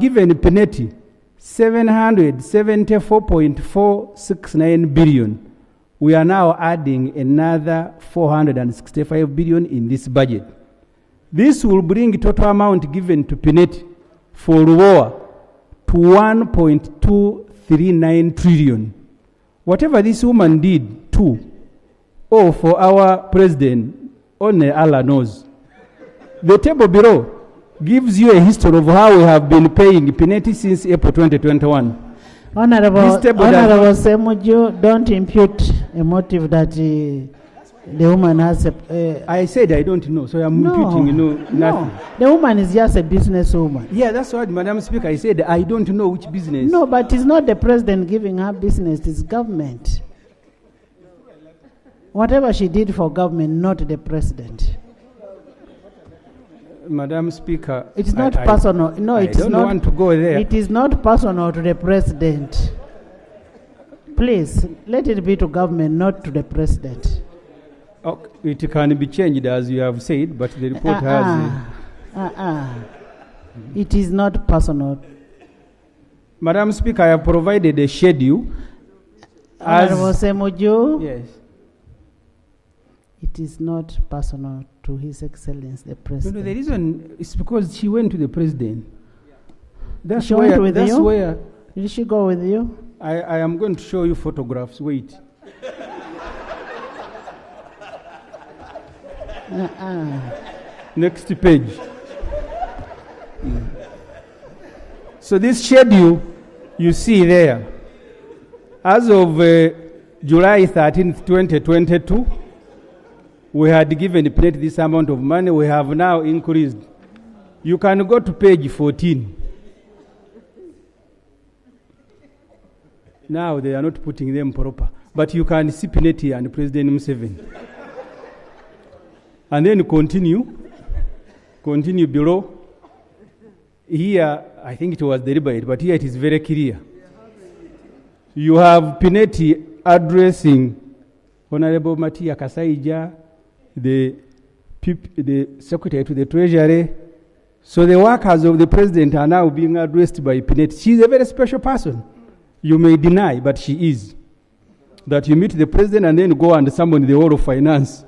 given Pineti 774.469 billion. We are now adding another 465 billion in this budget. This will bring total amount given to Pineti for war to 1.239 trillion. Whatever this woman did too, or for our president, only Allah knows. The table below gives you a history of how we have been paying Pineti since April 2021. Honorable Ssemujju, don't impute a motive that the woman has I said I don't know, so I'm imputing nothing. No. The woman is just a businesswoman. Yeah, that's what, Madam Speaker, I said I don't know which business. No, but it's not the president giving her business, it's government. Whatever she did for government, not the president. Madam Speaker, it's not personal. No, I don't want to go there. It is not personal to the president. Please, let it be to government, not to the president. It can be changed as you have said, but the report has... It is not personal. Madam Speaker, I have provided a schedule. Honorable Ssemujju. Yes. It is not personal to His Excellency the President. No, the reason is because she went to the President. Did she go with you? I am going to show you photographs. Wait. Next page. So this schedule you see there, as of July 13th, 2022, we had given Pineti this amount of money. We have now increased. You can go to page 14. Now they are not putting them proper. But you can see Pineti and President Museveni. And then continue below. Here, I think it was deliberate, but here it is very clear. You have Pineti addressing Honorable Matia Kasaija, the Secretary to the Treasury. So the workers of the President are now being addressed by Pineti. She is a very special person. You may deny, but she is. That you meet the President and then go and summon the whole of finance.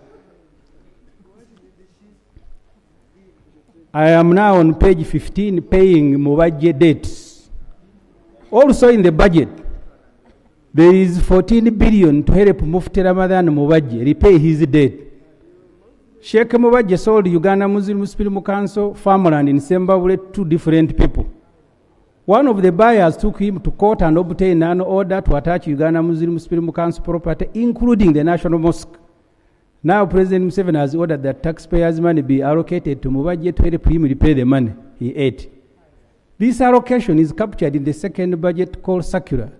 I am now on page 15, paying Mubadje debts. Also in the budget, there is 14 billion to help Mufti Ramadan Mubadje repay his debt. Sheikh Mubadje sold Uganda Muslim Council farmland in Sembabule to 2 different people. One of the buyers took him to court and obtained an order to attach Uganda Muslim Council property, including the National Mosque. Now President Museveni has ordered that taxpayers' money be allocated to Mubadje to help him repay the money he ate. This allocation is captured in the second budget called circular.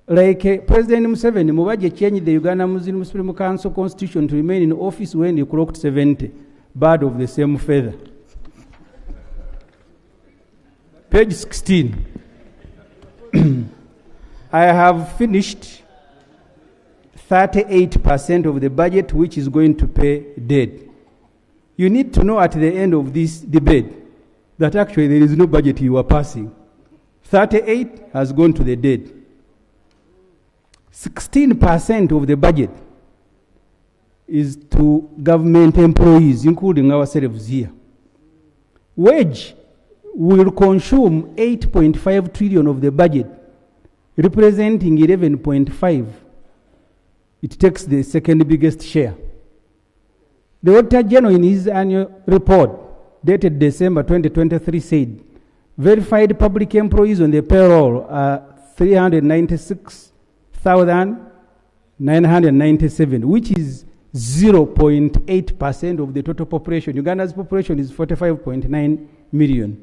Like President Museveni, Mubadje changed the Uganda Muslim Council constitution to remain in office when he clocked 70, bird of the same feather. Page 16. I have finished 38% of the budget which is going to pay debt. You need to know at the end of this debate that actually there is no budget you are passing. 38 has gone to the debt. 16% of the budget is to government employees, including ourselves here. Wage will consume 8.5 trillion of the budget, representing 11.5. It takes the second biggest share. The Auditor General in his annual report, dated December 2023, said verified public employees on the payroll are 396,997, which is 0.8% of the total population. Uganda's population is 45.9 million.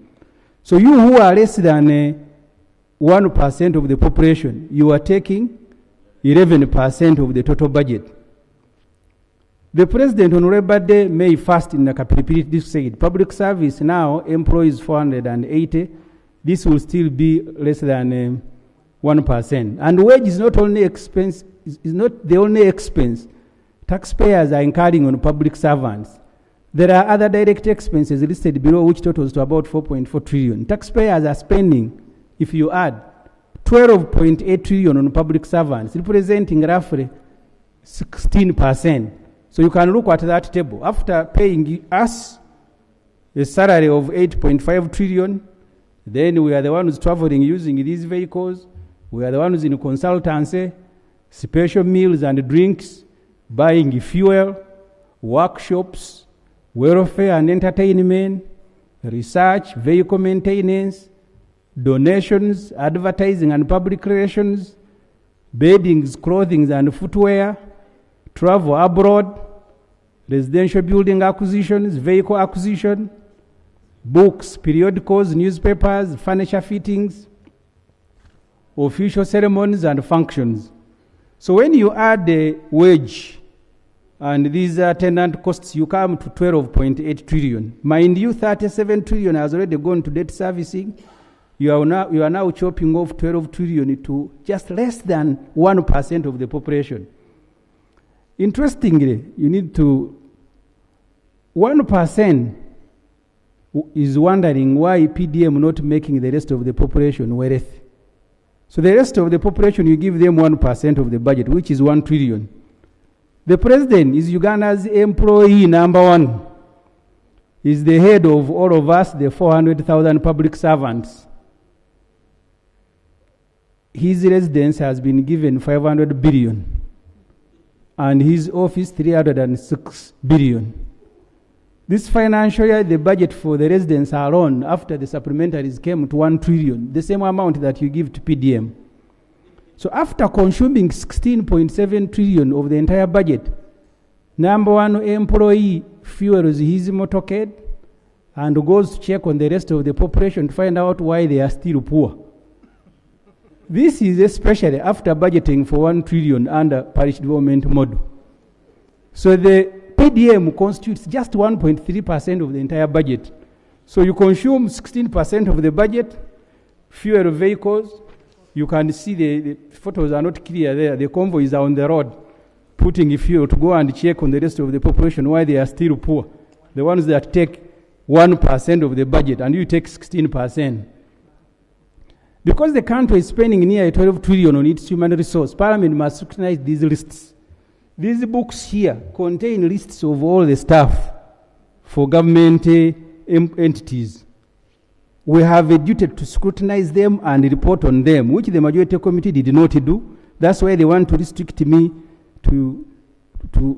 So you who are less than 1% of the population, you are taking 11% of the total budget. The President on Labor Day, May 1st, in the Kapilipili said, public service now employs 480. This will still be less than 1%. And wage is not only expense, is not the only expense taxpayers are incurring on public servants. There are other direct expenses listed below, which totals to about 4.4 trillion. Taxpayers are spending, if you add, 12.8 trillion on public servants, representing roughly 16%. So you can look at that table. After paying us a salary of 8.5 trillion, then we are the ones traveling using these vehicles. We are the ones in consultancy, special meals and drinks, buying fuel, workshops, welfare and entertainment, research, vehicle maintenance, donations, advertising and public relations, beddings, clothing and footwear, travel abroad, residential building acquisitions, vehicle acquisition, books, periodicals, newspapers, furniture fittings, official ceremonies and functions. So when you add the wage and these attendant costs, you come to 12.8 trillion. Mind you, 37 trillion has already gone to debt servicing. You are now chopping off 12 trillion to just less than 1% of the population. Interestingly, you need to 1% is wondering why PDM not making the rest of the population wealthy. So the rest of the population, you give them 1% of the budget, which is 1 trillion. The president is Uganda's employee number one. He's the head of all of us, the 400,000 public servants. His residence has been given 500 billion. And his office 306 billion. This financial year, the budget for the residents alone, after the supplementaries, came to 1 trillion, the same amount that you give to PDM. So after consuming 16.7 trillion of the entire budget, number one employee fuels his motorcade and goes to check on the rest of the population to find out why they are still poor. This is especially after budgeting for 1 trillion under parish development model. So the PDM constitutes just 1.3% of the entire budget. So you consume 16% of the budget, fuel vehicles. You can see the photos are not clear there. The convoys are on the road, putting fuel to go and check on the rest of the population why they are still poor. The ones that take 1% of the budget and you take 16%. Because the country is spending nearly 12 trillion on its human resource, Parliament must scrutinize these lists. These books here contain lists of all the staff for government entities. We have a duty to scrutinize them and report on them, which the majority committee did not do. That's why they want to restrict me to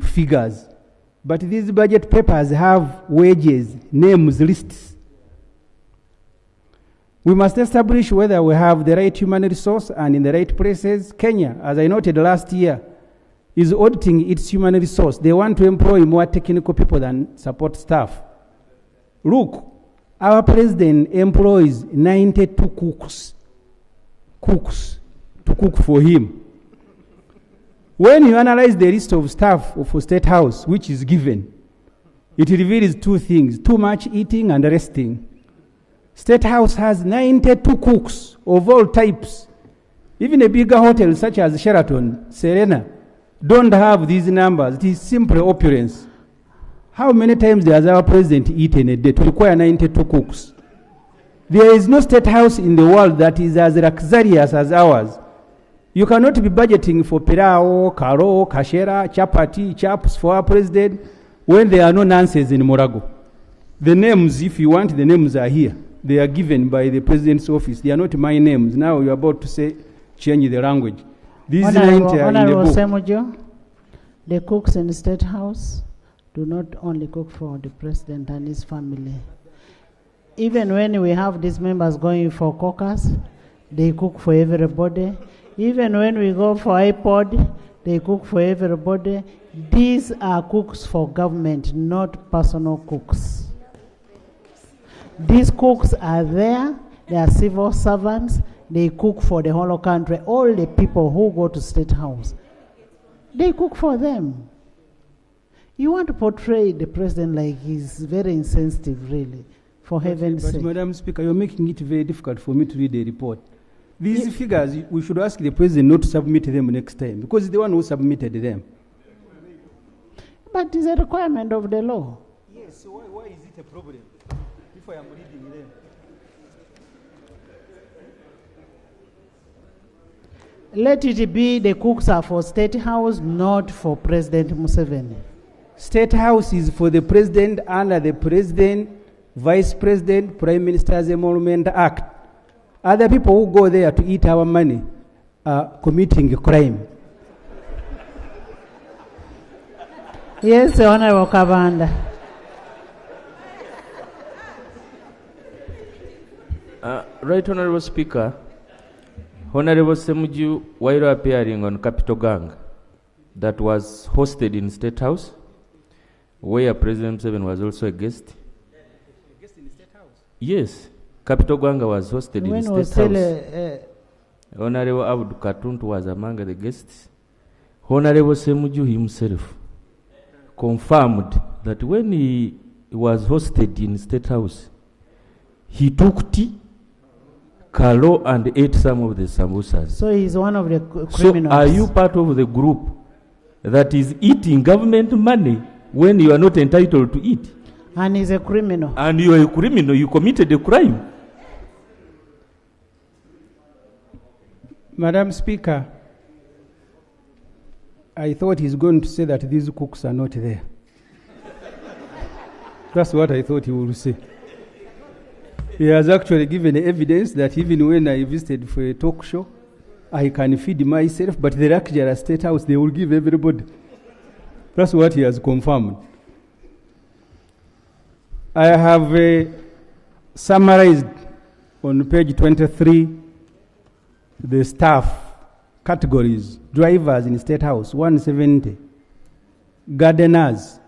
figures. But these budget papers have wages, names, lists. We must establish whether we have the right human resource and in the right places. Kenya, as I noted last year, is auditing its human resource. They want to employ more technical people than support staff. Look, our president employs 92 cooks to cook for him. When you analyze the list of staff for State House, which is given, it reveals two things: too much eating and resting. State House has 92 cooks of all types. Even a bigger hotel such as Sheraton, Serena, don't have these numbers. It is simply opulence. How many times does our president eat in a day to require 92 cooks? There is no state house in the world that is as luxurious as ours. You cannot be budgeting for pirao, karo, kashera, chapati, chaps for our president when there are no nonsense in Morago. The names, if you want, the names are here. They are given by the president's office. They are not my names. Now you're about to say, change the language. These 90 are in the book. Ssemujju, the cooks in the State House do not only cook for the president and his family. Even when we have these members going for caucus, they cook for everybody. Even when we go for iPod, they cook for everybody. These are cooks for government, not personal cooks. These cooks are there. They are civil servants. They cook for the whole country. All the people who go to State House, they cook for them. You want to portray the president like he's very insensitive, really, for heaven's sake. But Madam Speaker, you're making it very difficult for me to read the report. These figures, we should ask the president not to submit them next time, because he's the one who submitted them. But it's a requirement of the law. So why is it a problem if I am reading them? Let it be the cooks are for State House, not for President Museveni. State House is for the President under the President, Vice President, Prime Minister's Emolument Act. Other people who go there to eat our money are committing a crime. Yes, Honorable Kabanda. Right, Honorable Speaker. Honorable Ssemujju, while appearing on Capital Gang that was hosted in State House, where President Museveni was also a guest. A guest in the State House? Yes, Capital Gang was hosted When in was State House. Honorable Abdul Katuntu was among the guests. Honorable Ssemujju himself confirmed that when he was hosted in State House, he took tea, kalo, and ate some of the samosas. So he's one of the criminals. So are you part of the group that is eating government money when you are not entitled to eat? And he's a criminal. And you are a criminal, you committed a crime. Madam Speaker, I thought he's going to say that these cooks are not there. That's what I thought he would say. He has actually given evidence that even when I visited for a talk show, I can feed myself, but the luxury State House, they will give everybody. That's what he has confirmed. I have summarized on page 23 the staff categories. Drivers in State House, 170. Gardeners,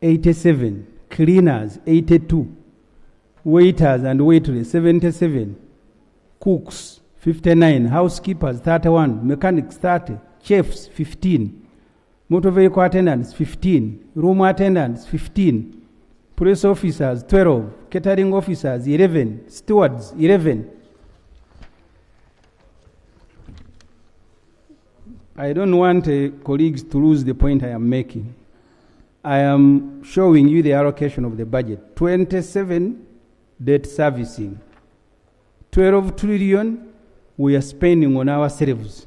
87. Cleaners, 82. Waiters and waitress, 77. Cooks, 59. Housekeepers, 31. Mechanics, 30. Chefs, 15. Motor vehicle attendants, 15. Room attendants, 15. Police officers, 12. Catering officers, 11. Stewards, 11. I don't want colleagues to lose the point I am making. I am showing you the allocation of the budget. 27 debt servicing. 12 trillion we are spending on ourselves.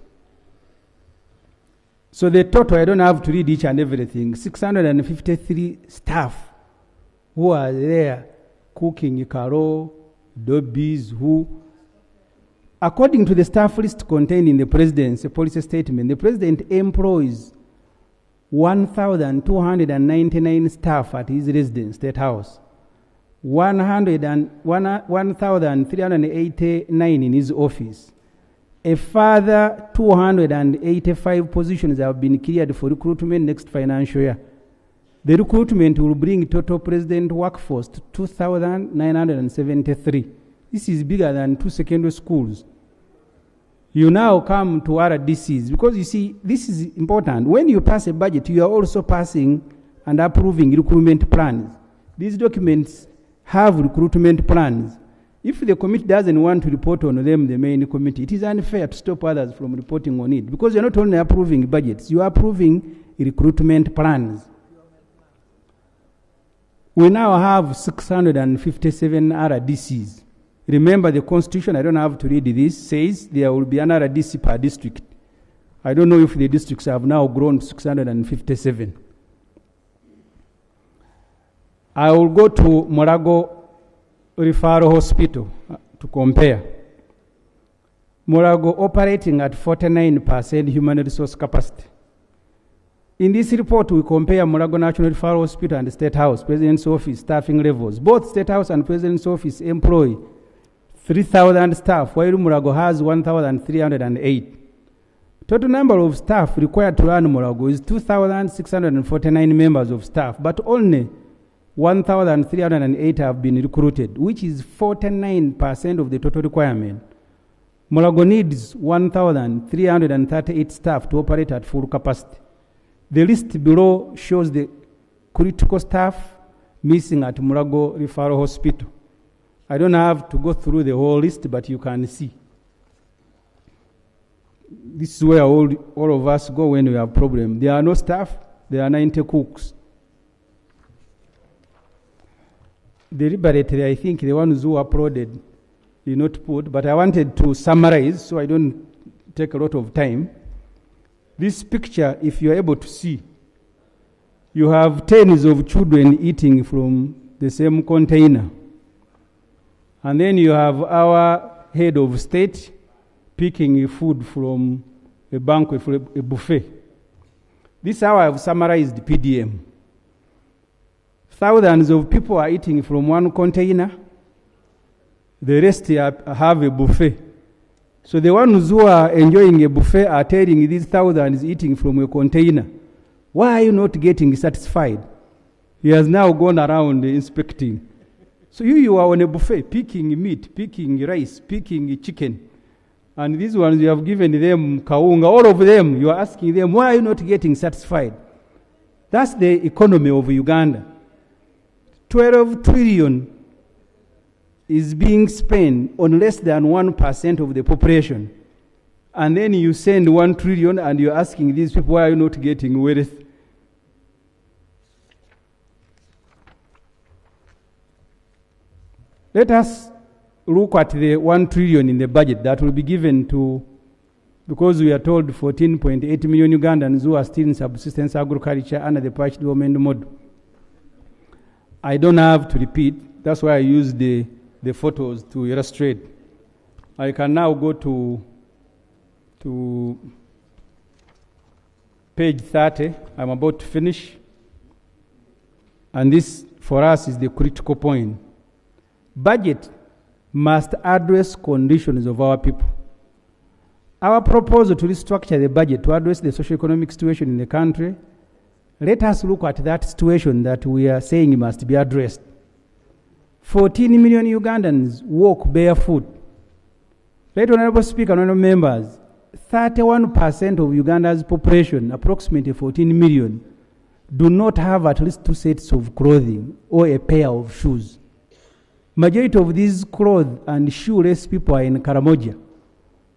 So the total, I don't have to read each and everything. 653 staff who are there cooking karo, dobbies, who. According to the staff list contained in the President's policy statement, the President employs 1,299 staff at his residence, State House, 1,389 in his office. A further 285 positions have been cleared for recruitment next financial year. The recruitment will bring total President workforce to 2,973. This is bigger than 2 secondary schools. You now come to RDCs, because you see, this is important. When you pass a budget, you are also passing and approving recruitment plans. These documents have recruitment plans. If the committee doesn't want to report on them, the main committee, it is unfair to stop others from reporting on it, because you're not only approving budgets, you are approving recruitment plans. We now have 657 RDCs. Remember, the Constitution, I don't have to read this, says there will be another DC per district. I don't know if the districts have now grown to 657. I will go to Murago Referral Hospital to compare. Murago operating at 49% human resource capacity. In this report, we compare Murago National Referral Hospital and the State House, President's Office, staffing levels. Both State House and President's Office employ 3,000 staff, while Murago has 1,308. Total number of staff required to run Murago is 2,649 members of staff, but only 1,308 have been recruited, which is 49% of the total requirement. Murago needs 1,338 staff to operate at full capacity. The list below shows the critical staff missing at Murago Referral Hospital. I don't have to go through the whole list, but you can see. This is where all of us go when we have problems. There are no staff, there are 90 cooks. deliberately, I think the ones who uploaded did not put, but I wanted to summarize so I don't take a lot of time. This picture, if you're able to see, you have tens of children eating from the same container. And then you have our head of state picking food from a banquet, from a buffet. This is how I've summarized PDM. Thousands of people are eating from one container. The rest have a buffet. So the ones who are enjoying a buffet are telling these thousands eating from a container, why are you not getting satisfied? He has now gone around inspecting. So you are on a buffet, picking meat, picking rice, picking chicken. And these ones, you have given them kaunga, all of them, you are asking them, why are you not getting satisfied? That's the economy of Uganda. 12 trillion is being spent on less than 1% of the population. And then you send 1 trillion and you're asking these people, why are you not getting wealth? Let us look at the 1 trillion in the budget that will be given to, because we are told 14.8 million Ugandans who are still in subsistence agriculture under the patch development model. I don't have to repeat, that's why I used the photos to illustrate. I can now go to page 30. I'm about to finish. And this, for us, is the critical point. Budget must address conditions of our people. Our proposal to restructure the budget to address the socio-economic situation in the country, let us look at that situation that we are saying must be addressed. 14 million Ugandans walk barefoot. Right, Honorable Speaker, Honorable Members, 31% of Uganda's population, approximately 14 million, do not have at least 2 sets of clothing or a pair of shoes. Majority of these clothes and shoeless people are in Karamoja,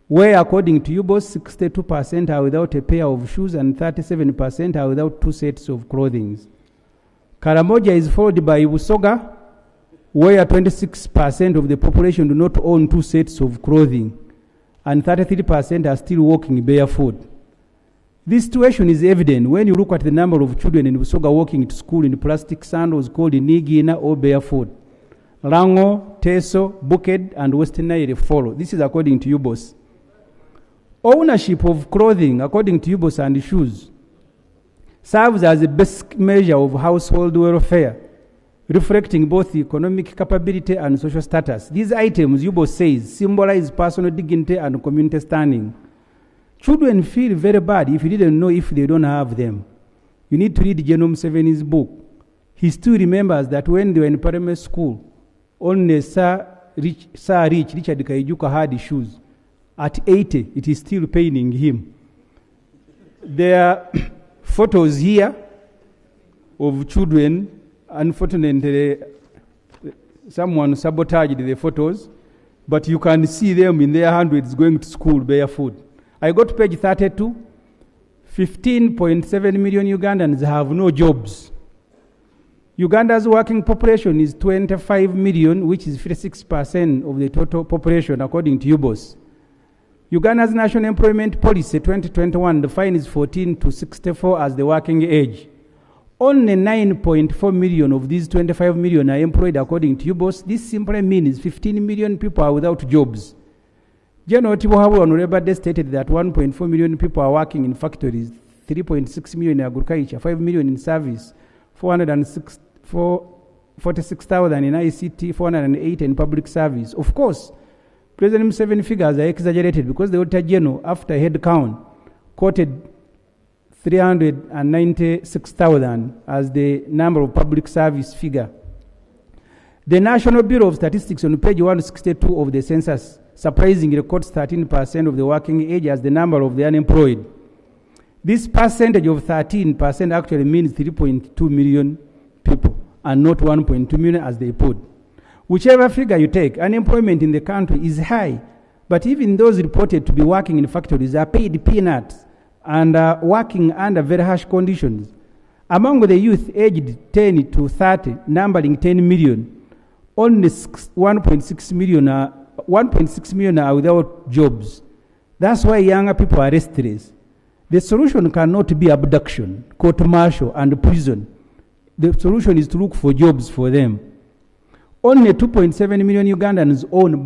where according to UBOS, 62% are without a pair of shoes and 37% are without 2 sets of clothing. Karamoja is followed by Busoga, where 26% of the population do not own 2 sets of clothing and 33% are still walking barefoot. This situation is evident when you look at the number of children in Busoga walking to school in plastic sandals called Nigina or barefoot. Rango, Teso, Buked, and Western Nile follow. This is according to UBOS. Ownership of clothing, according to UBOS and shoes, serves as a basic measure of household welfare, reflecting both economic capability and social status. These items, UBOS says, symbolize personal dignity and community standing. Children feel very bad if you didn't know if they don't have them. You need to read Genome 7's book. He still remembers that when they were in primary school, only Sir Richard Kaijuka had shoes. At 80, it is still paining him. There are photos here of children. Unfortunately, someone sabotaged the photos, but you can see them in their hundreds going to school barefoot. I got to page 32. 15.7 million Ugandans have no jobs. Uganda's working population is 25 million, which is 56% of the total population, according to UBOS. Uganda's National Employment Policy 2021 defines 14 to 64 as the working age. Only 9.4 million of these 25 million are employed, according to UBOS. This simply means 15 million people are without jobs. General Tibohabu on Labor Day stated that 1.4 million people are working in factories, 3.6 million in agriculture, 5 million in service, 46,000 in ICT, 408 in public service. Of course, President Museveni figures are exaggerated because the Auditor General, after head count, quoted 396,000 as the number of public service figure. The National Bureau of Statistics on page 162 of the census surprisingly records 13% of the working age as the number of the unemployed. This percentage of 13% actually means 3.2 million people and not 1.2 million as they put. Whichever figure you take, unemployment in the country is high, but even those reported to be working in factories are paid peanuts and are working under very harsh conditions. Among the youth aged 10 to 30, numbering 10 million, only 1.6 million are without jobs. That's why younger people are restless. The solution cannot be abduction, court-martial, and prison. The solution is to look for jobs for them. Only 2.7 million Ugandans own